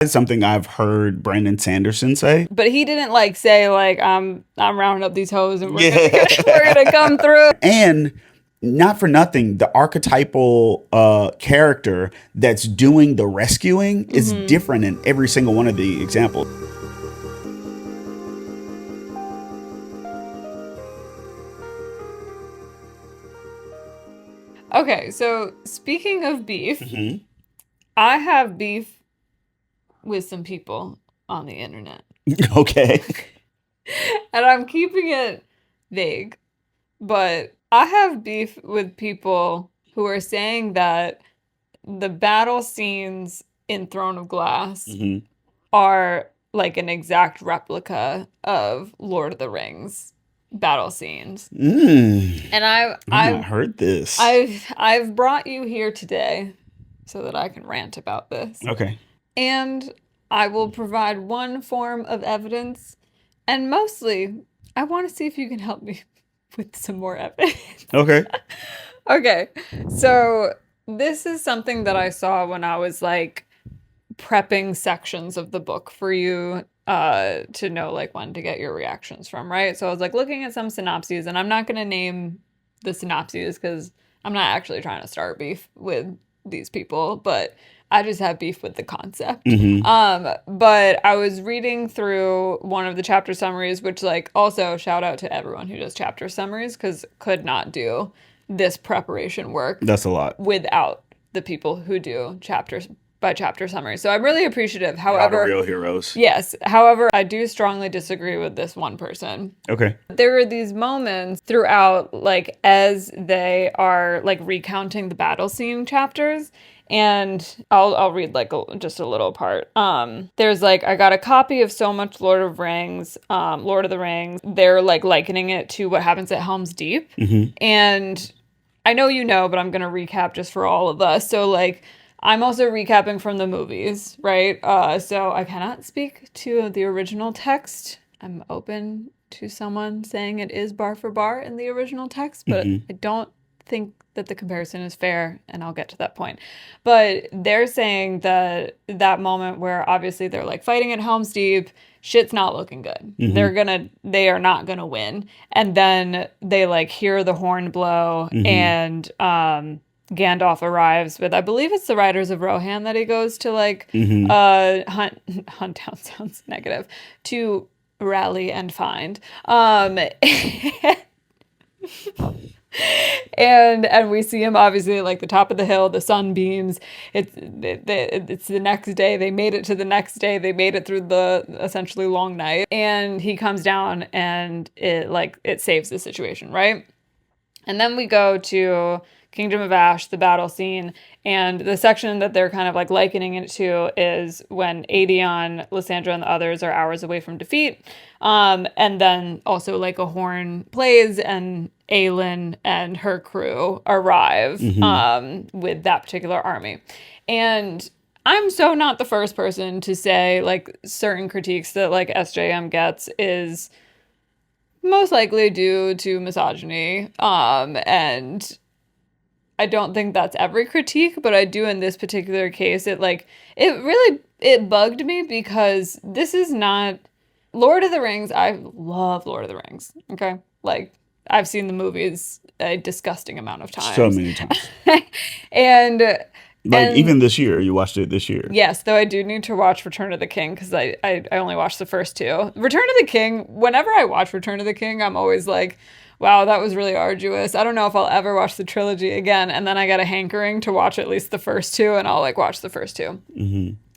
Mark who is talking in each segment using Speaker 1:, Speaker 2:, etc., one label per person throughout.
Speaker 1: It's something I've heard Brandon Sanderson say.
Speaker 2: But he didn't like say like I'm rounding up these hoes and we're
Speaker 1: Yeah.
Speaker 2: gonna come through.
Speaker 1: And not for nothing, the archetypal character that's doing the rescuing is different in every single one of the examples.
Speaker 2: Okay, so speaking of beef, I have beef with some people on the internet.
Speaker 1: Okay.
Speaker 2: And I'm keeping it vague, but I have beef with people who are saying that the battle scenes in Throne of Glass are like an exact replica of Lord of the Rings battle scenes. And
Speaker 1: I've not heard this.
Speaker 2: I've brought you here today so that I can rant about this.
Speaker 1: Okay.
Speaker 2: And I will provide one form of evidence, and mostly I want to see if you can help me with some more evidence.
Speaker 1: Okay.
Speaker 2: Okay. So this is something that I saw when I was like prepping sections of the book for you to know like when to get your reactions from, right? So I was like looking at some synopses, and I'm not going to name the synopses because I'm not actually trying to start beef with these people, but I just have beef with the concept. But I was reading through one of the chapter summaries, which like also shout out to everyone who does chapter summaries because could not do this preparation work.
Speaker 1: That's a lot.
Speaker 2: Without the people who do chapters by chapter summaries. So I'm really appreciative. However,
Speaker 1: real heroes.
Speaker 2: Yes. However, I do strongly disagree with this one person.
Speaker 1: Okay.
Speaker 2: There were these moments throughout, like, as they are, like, recounting the battle scene chapters. And I'll read, like, just a little part. There's, like, I got a copy of so much Lord of the Rings. They're, like, likening it to what happens at Helm's Deep. And I know you know, but I'm going to recap just for all of us. So, like, I'm also recapping from the movies, right? So I cannot speak to the original text. I'm open to someone saying it is bar for bar in the original text, but I don't think that the comparison is fair, and I'll get to that point. But they're saying that that moment where obviously they're like fighting at Helm's Deep, shit's not looking good. They are not gonna win. And then they like hear the horn blow and Gandalf arrives with, I believe it's the Riders of Rohan that he goes to like hunt down sounds negative, to rally and find. And we see him obviously at like the top of the hill, the sun beams. It's the next day. They made it to the next day. They made it through the essentially long night. And he comes down and it saves the situation, right? And then we go to Kingdom of Ash, the battle scene, and the section that they're kind of like likening it to is when Aedion, Lysandra, and the others are hours away from defeat. And then also like a horn plays and Aelin and her crew arrive with that particular army. And I'm so not the first person to say like certain critiques that like SJM gets is most likely due to misogyny. And I don't think that's every critique, but I do in this particular case. It bugged me because this is not Lord of the Rings. I love Lord of the Rings. Okay. Like I've seen the movies a disgusting amount of times.
Speaker 1: So many times.
Speaker 2: and
Speaker 1: even this year, you watched it this year.
Speaker 2: Yes, though I do need to watch Return of the King because I only watched the first two. Return of the King, whenever I watch Return of the King, I'm always like, wow, that was really arduous. I don't know if I'll ever watch the trilogy again. And then I got a hankering to watch at least the first two, and I'll like watch the first two.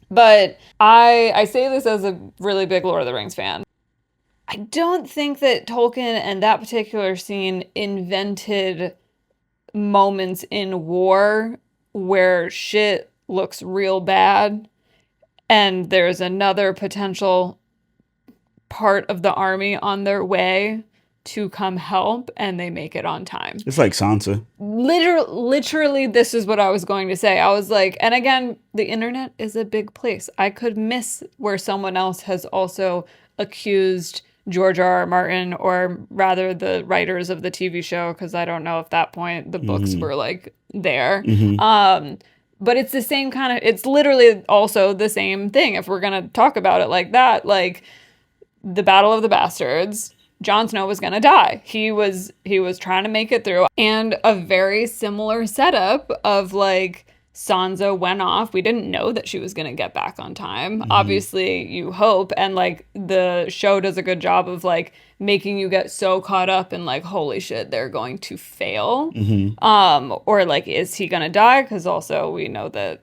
Speaker 2: But I say this as a really big Lord of the Rings fan. I don't think that Tolkien and that particular scene invented moments in war where shit looks real bad and there's another potential part of the army on their way to come help and they make it on time.
Speaker 1: It's like Sansa.
Speaker 2: Literally, this is what I was going to say. I was like, and again, the internet is a big place. I could miss where someone else has also accused George R.R. Martin, or rather the writers of the TV show, because I don't know if that point the books were like there. But it's the same kind of, it's literally also the same thing if we're going to talk about it like that. Like the Battle of the Bastards, Jon Snow was going to die. He was trying to make it through. And a very similar setup of like Sansa went off. We didn't know that she was going to get back on time. Obviously, you hope. And like the show does a good job of like making you get so caught up in like, holy shit, they're going to fail. Or like, is he going to die? Because also we know that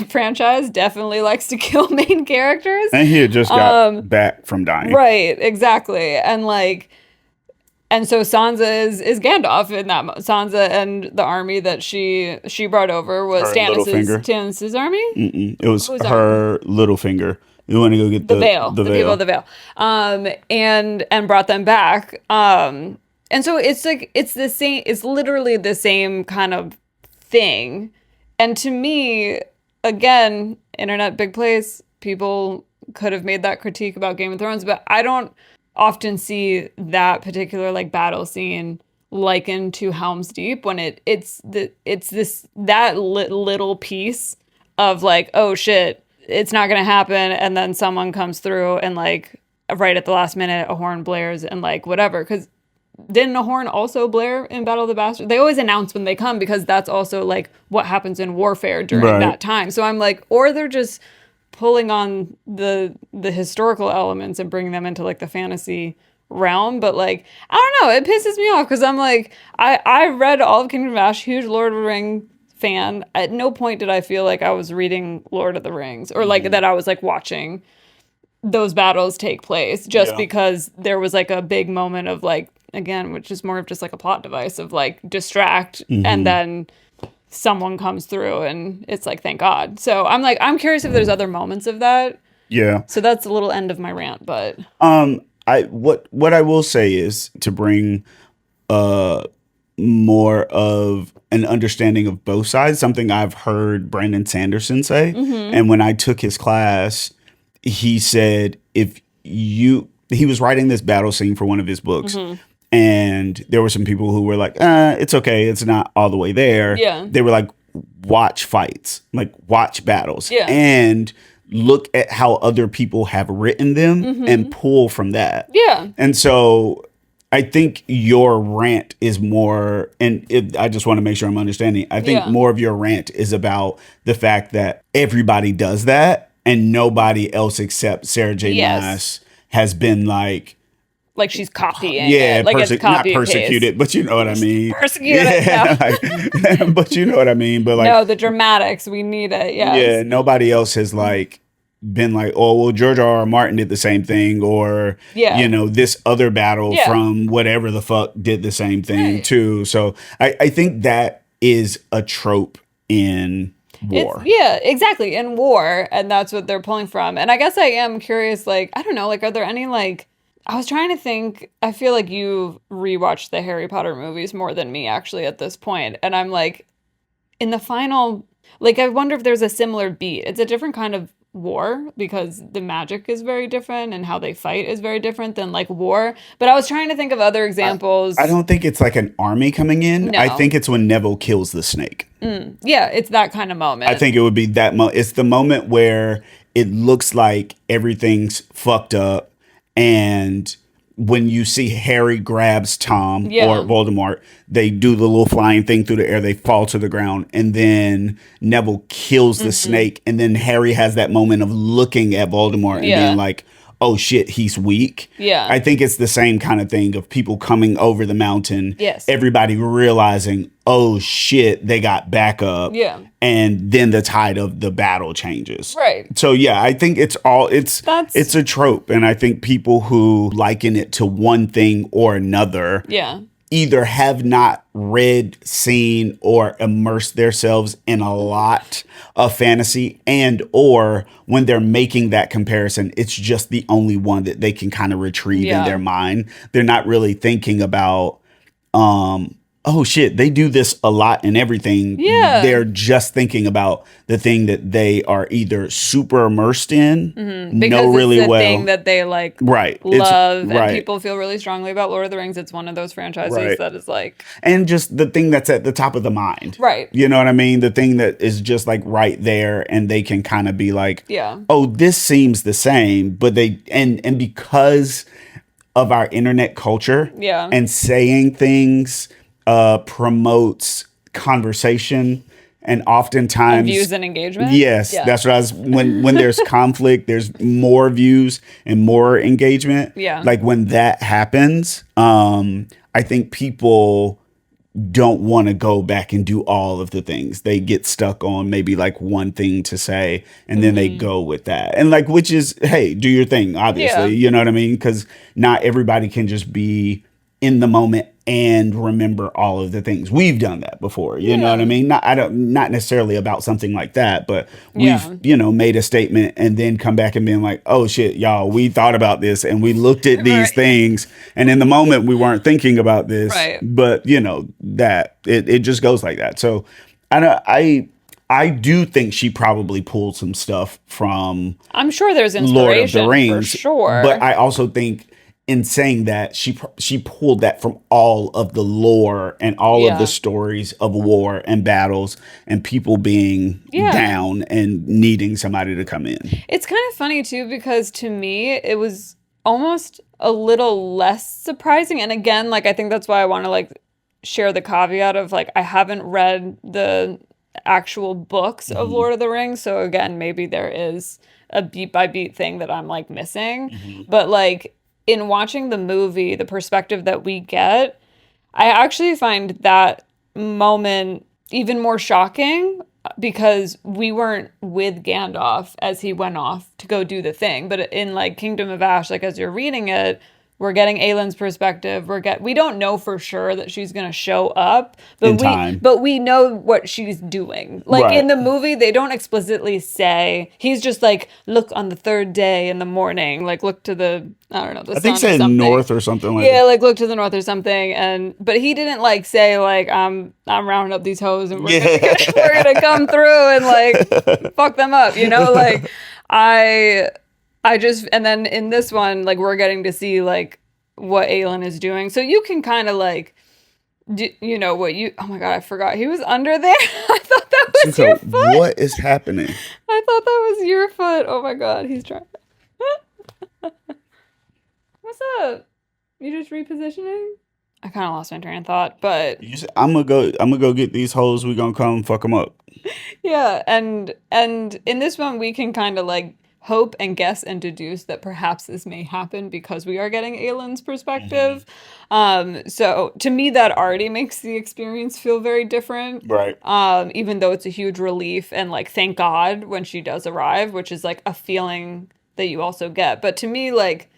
Speaker 2: franchise definitely likes to kill main characters.
Speaker 1: And he had just got back from dying.
Speaker 2: Right, exactly. And like, and so Sansa is Gandalf in that. Sansa and the army that she brought over was Stannis' army.
Speaker 1: It was her Littlefinger. You want to go get the
Speaker 2: Veil, the people of the Veil, and brought them back. And so it's like it's the same. It's literally the same kind of thing. And to me, again, internet big place. People could have made that critique about Game of Thrones, but I don't often see that particular like battle scene likened to Helm's Deep when it's this little piece of like, oh shit, it's not gonna happen, and then someone comes through and like right at the last minute a horn blares and like whatever. Because didn't a horn also blare in Battle of the Bastards? They always announce when they come because that's also like what happens in warfare during that time. So I'm like, or they're just pulling on the historical elements and bringing them into like the fantasy realm. But like, I don't know, it pisses me off because I'm like, I read all of Kingdom of Ash, huge Lord of the Rings fan. At no point did I feel like I was reading Lord of the Rings or like that I was like watching those battles take place just because there was like a big moment of like, again, which is more of just like a plot device of like distract and then someone comes through and it's like, thank God. So I'm like, I'm curious if there's other moments of that.
Speaker 1: Yeah.
Speaker 2: So that's a little end of my rant, but
Speaker 1: what I will say is to bring more of an understanding of both sides, something I've heard Brandon Sanderson say. And when I took his class, he said he was writing this battle scene for one of his books. And there were some people who were like, it's okay, it's not all the way there.
Speaker 2: Yeah.
Speaker 1: They were like, watch fights, like watch battles.
Speaker 2: Yeah.
Speaker 1: And look at how other people have written them and pull from that.
Speaker 2: Yeah.
Speaker 1: And so I think your rant is more, and I just want to make sure I'm understanding. I think more of your rant is about the fact that everybody does that and nobody else except Sarah J. Maas has been like
Speaker 2: she's copying it. Like it's
Speaker 1: not persecuted, but you know what I mean.
Speaker 2: Persecuted,
Speaker 1: but you know what I mean. But like,
Speaker 2: no, the dramatics, we need it. Yes.
Speaker 1: Yeah, nobody else has like been like, oh well, George R.R. Martin did the same thing, or you know, this other battle from whatever the fuck did the same thing too. So I think that is a trope in war.
Speaker 2: Exactly, in war, and that's what they're pulling from. And I guess I am curious, like, I don't know, like, are there any like, I was trying to think, I feel like you've rewatched the Harry Potter movies more than me actually at this point, and I'm like, in the final, like, I wonder if there's a similar beat. It's a different kind of war because the magic is very different and how they fight is very different than like war. But I was trying to think of other examples.
Speaker 1: I don't think it's like an army coming in.
Speaker 2: No.
Speaker 1: I think it's when Neville kills the snake.
Speaker 2: Yeah, it's that kind of moment.
Speaker 1: I think it would be that moment. It's the moment where it looks like everything's fucked up, and when you see Harry grabs Tom or Voldemort, they do the little flying thing through the air, they fall to the ground, and then Neville kills the snake, and then Harry has that moment of looking at Voldemort and being like, oh shit, he's weak.
Speaker 2: Yeah.
Speaker 1: I think it's the same kind of thing of people coming over the mountain.
Speaker 2: Yes.
Speaker 1: Everybody realizing, oh shit, they got backup.
Speaker 2: Yeah.
Speaker 1: And then the tide of the battle changes.
Speaker 2: Right.
Speaker 1: So yeah, I think it's a trope. And I think people who liken it to one thing or another either have not read, seen, or immersed themselves in a lot of fantasy, and or when they're making that comparison, it's just the only one that they can kind of retrieve in their mind. They're not really thinking about oh shit, they do this a lot in everything.
Speaker 2: Yeah.
Speaker 1: They're just thinking about the thing that they are either super immersed in,
Speaker 2: Because
Speaker 1: know really
Speaker 2: it's the
Speaker 1: well.
Speaker 2: thing that they like
Speaker 1: Right.
Speaker 2: love,
Speaker 1: Right.
Speaker 2: and people feel really strongly about Lord of the Rings. It's one of those franchises
Speaker 1: Right.
Speaker 2: that is like,
Speaker 1: and just the thing that's at the top of the mind.
Speaker 2: Right.
Speaker 1: You know what I mean? The thing that is just like right there, and they can kind of be like,
Speaker 2: Yeah.
Speaker 1: oh, this seems the same, but they and because of our internet culture,
Speaker 2: Yeah.
Speaker 1: and saying things promotes conversation, and oftentimes
Speaker 2: views and engagement.
Speaker 1: Yes,
Speaker 2: Yeah.
Speaker 1: that's what I was. When there's conflict, there's more views and more engagement.
Speaker 2: Yeah.
Speaker 1: Like when that happens, I think people don't want to go back and do all of the things. They get stuck on maybe like one thing to say, and then they go with that. And like, which is, hey, do your thing, obviously.
Speaker 2: Yeah.
Speaker 1: You know what I mean? Because not everybody can just be in the moment and remember all of the things. We've done that before. You know what I mean? Not necessarily about something like that, but we've, made a statement and then come back and been like, oh shit, y'all, we thought about this and we looked at these things, and in the moment we weren't thinking about this.
Speaker 2: Right.
Speaker 1: But that it just goes like that. So I do think she probably pulled some stuff from
Speaker 2: I'm sure there's inspiration
Speaker 1: Lord of the Rings,
Speaker 2: for sure.
Speaker 1: but I also think in saying that she pulled that from all of the lore and all of the stories of war and battles and people being down and needing somebody to come in.
Speaker 2: It's kind of funny too, because to me it was almost a little less surprising. And again, like, I think that's why I want to like share the caveat of like, I haven't read the actual books of Lord of the Rings. So again, maybe there is a beat by beat thing that I'm like missing. But like, in watching the movie, the perspective that we get, I actually find that moment even more shocking, because we weren't with Gandalf as he went off to go do the thing. But in like Kingdom of Ash, like as you're reading it, we're getting Aelin's perspective. We don't know for sure that she's gonna show up, but we know what she's doing. Like in the movie, they don't explicitly say. He's just like, look on the third day in the morning, like look to the
Speaker 1: I think said north or something like that.
Speaker 2: Yeah, like look to the north or something. But he didn't like say like I'm rounding up these hoes and we're gonna come through and like fuck them up. Like I just, and then in this one, like, we're getting to see, like, what Aelin is doing. So you can kind of, like, oh my God, I forgot. He was under there. I thought that was your foot.
Speaker 1: What is happening?
Speaker 2: I thought that was your foot. Oh my God, he's trying. What's up? You just repositioning? I kind of lost my train of thought, but
Speaker 1: you said, I'm gonna go get these hoes. We gonna come fuck them up.
Speaker 2: Yeah, and in this one, we can kind of, like, hope and guess and deduce that perhaps this may happen because we are getting Aelin's perspective. So to me, that already makes the experience feel very different.
Speaker 1: Right.
Speaker 2: Even though it's a huge relief and like, thank God when she does arrive, which is like a feeling that you also get. But to me, like,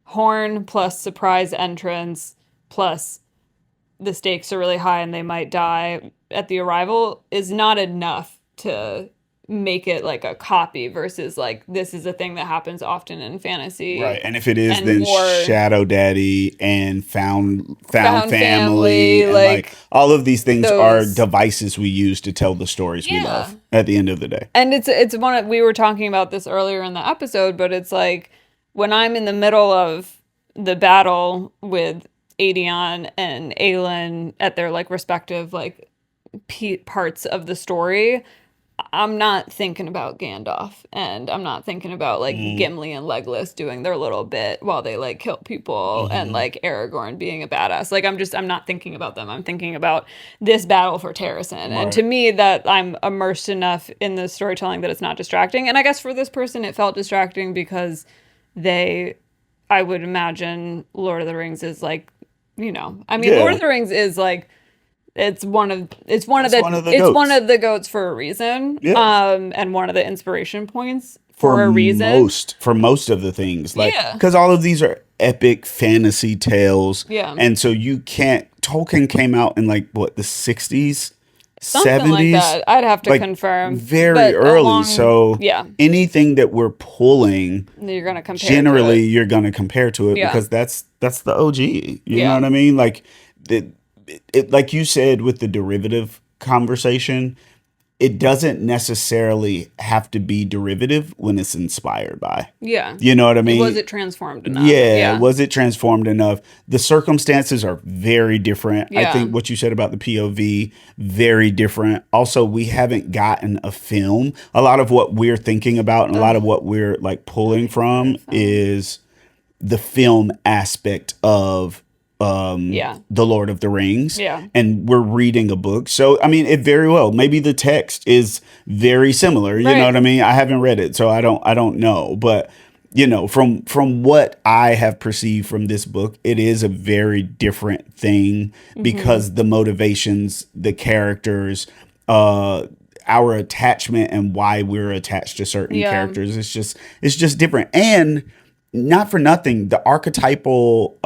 Speaker 2: horn plus surprise entrance plus the stakes are really high and they might die at the arrival is not enough to make it like a copy versus like, this is a thing that happens often in fantasy.
Speaker 1: Right. And if it is, then Shadow Daddy and found family and like all of these things are devices we use to tell the stories we love at the end of the day.
Speaker 2: And it's we were talking about this earlier in the episode, but it's like when I'm in the middle of the battle with Aedion and Aelin at their like respective like parts of the story, I'm not thinking about Gandalf, and I'm not thinking about like Gimli and Legolas doing their little bit while they like kill people and like Aragorn being a badass. Like I'm not thinking about them. I'm thinking about this battle for Terrasen. Right. And to me, that I'm immersed enough in the storytelling that it's not distracting. And I guess for this person, it felt distracting because I would imagine Lord of the Rings is like, Lord of the Rings is like, it's one of the goats for a reason. Yeah. And one of the inspiration points for a reason.
Speaker 1: For most of the things. Like, because all of these are epic fantasy tales. Yeah. And so Tolkien came out in like what, the 60s?
Speaker 2: Something
Speaker 1: 70s?
Speaker 2: Like that. I'd have to confirm.
Speaker 1: Very early. Anything that we're pulling, you're gonna compare to it because that's the OG. You know what I mean? Like like you said with the derivative conversation, it doesn't necessarily have to be derivative when it's inspired by.
Speaker 2: Yeah.
Speaker 1: You know what I mean?
Speaker 2: Was it transformed enough?
Speaker 1: Yeah. Was it transformed enough? The circumstances are very different.
Speaker 2: Yeah.
Speaker 1: I think what you said about the POV, very different. Also, we haven't gotten a film. A lot of what we're thinking about and a lot of what we're like pulling from is the film aspect of the Lord of the Rings.
Speaker 2: Yeah.
Speaker 1: And we're reading a book. So, I mean, it very well, maybe the text is very similar. You know what I mean? I haven't read it, so I don't know. But, you know, from what I have perceived from this book, it is a very different thing because the motivations, the characters, our attachment and why we're attached to certain characters, it's just different. And not for nothing, the archetypal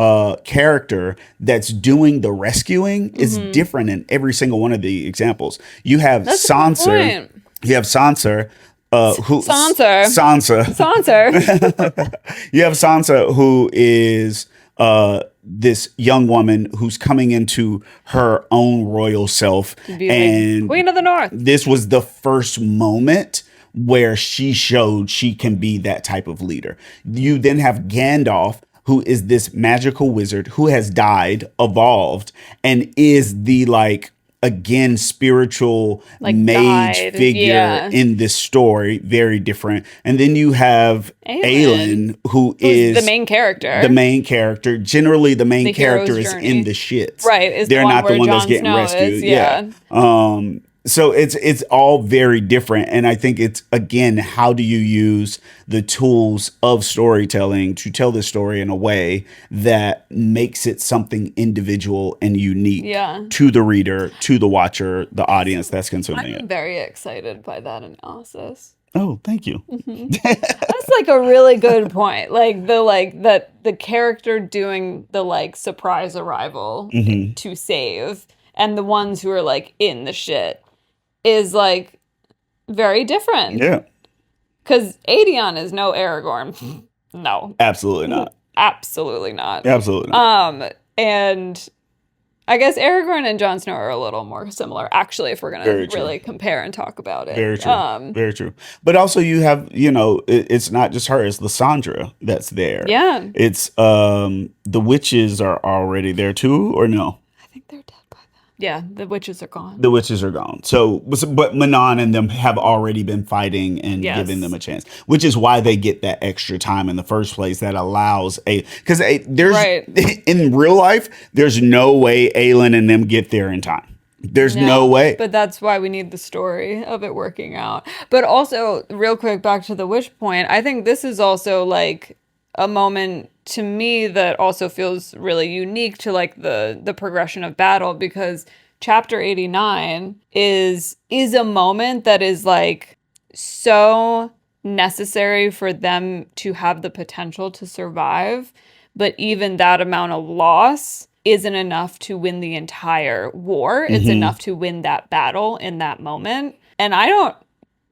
Speaker 1: character that's doing the rescuing is different in every single one of the examples. You have Sansa. You have Sansa. Sansa. You have Sansa, who is this young woman who's coming into her own royal self, and
Speaker 2: Queen of the North.
Speaker 1: This was the first moment where she showed she can be that type of leader. You then have Gandalf, who is this magical wizard who has died, evolved, and is the again spiritual mage figure in this story. Very different. And then you have Aelin, who is
Speaker 2: the main character.
Speaker 1: Generally, the main character is in the shits.
Speaker 2: Right.
Speaker 1: They're not the one that's getting rescued. So it's all very different. And I think it's, again, how do you use the tools of storytelling to tell the story in a way that makes it something individual and unique to the reader, to the watcher, the audience that's consuming it.
Speaker 2: I'm very excited by that analysis.
Speaker 1: Oh, thank you.
Speaker 2: That's a really good point. The character doing the surprise arrival to save, and the ones who are in the shit is very different.
Speaker 1: Yeah.
Speaker 2: Because Aedion is no Aragorn. No.
Speaker 1: Absolutely not.
Speaker 2: Absolutely not.
Speaker 1: Absolutely not.
Speaker 2: And I guess Aragorn and Jon Snow are a little more similar, actually, if we're going to really compare and talk about it.
Speaker 1: Very true. Very true. But also you have, it's not just her, it's Lysandra that's there.
Speaker 2: Yeah.
Speaker 1: It's the witches are already there too, or no?
Speaker 2: I think they're dead by then. Yeah, the witches are gone.
Speaker 1: The witches are gone. So, but Manon and them have already been fighting and giving them a chance, which is why they get that extra time in the first place. That allows because there's in real life, there's no way Aelin and them get there in time. There's no way.
Speaker 2: But that's why we need the story of it working out. But also, real quick, back to the witch point, I think this is also a moment to me that also feels really unique to the progression of battle, because chapter 89 is a moment that is so necessary for them to have the potential to survive, but even that amount of loss isn't enough to win the entire war. It's enough to win that battle in that moment. And I don't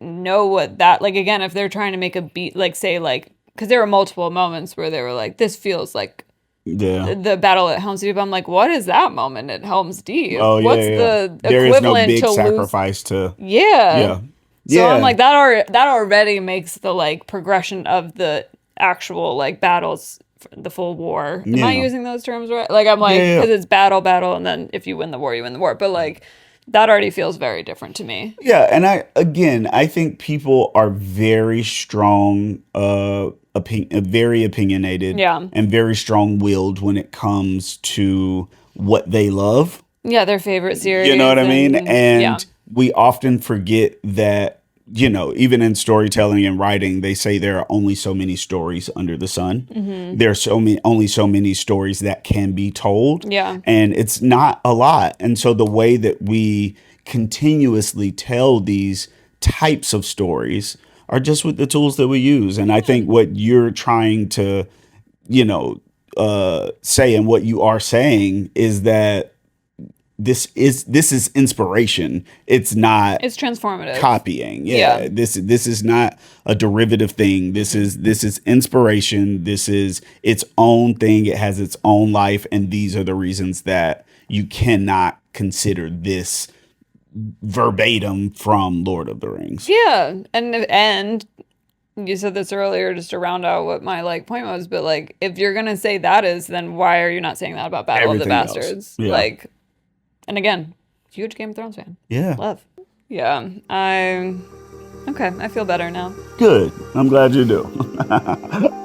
Speaker 2: know what that, again, if they're trying to make a beat, because there were multiple moments where they were this feels the battle at Helm's Deep. I'm what is that moment at Helm's Deep?
Speaker 1: Oh,
Speaker 2: What's the
Speaker 1: there
Speaker 2: equivalent
Speaker 1: is no big
Speaker 2: to
Speaker 1: sacrifice to...
Speaker 2: Yeah. So I'm that already makes the progression of the actual battles, the full war. Am I using those terms right? I'm because it's battle, and then if you win the war, you win the war. But that already feels very different to me.
Speaker 1: Yeah, and I think people are very strong, very opinionated, and very strong-willed when it comes to what they love.
Speaker 2: Yeah, their favorite series.
Speaker 1: You know what I mean? And we often forget that, even in storytelling and writing, they say there are only so many stories under the sun. There are only so many stories that can be told.
Speaker 2: Yeah.
Speaker 1: And it's not a lot. And so the way that we continuously tell these types of stories are just with the tools that we use. And I think what you're trying to, say, and what you are saying, is that this is inspiration. It's
Speaker 2: transformative
Speaker 1: copying. Yeah. This is not a derivative thing. This is inspiration. This is its own thing. It has its own life, and these are the reasons that you cannot consider this verbatim from Lord of the Rings.
Speaker 2: Yeah, and you said this earlier just to round out what my like point was, but like if you're gonna say that is, then why are you not saying that about Battle
Speaker 1: Everything
Speaker 2: of the
Speaker 1: else.
Speaker 2: Bastards?
Speaker 1: Yeah.
Speaker 2: Like, and again, huge Game of Thrones fan.
Speaker 1: Yeah.
Speaker 2: Love. Yeah. Okay, I feel better now.
Speaker 1: Good. I'm glad you do.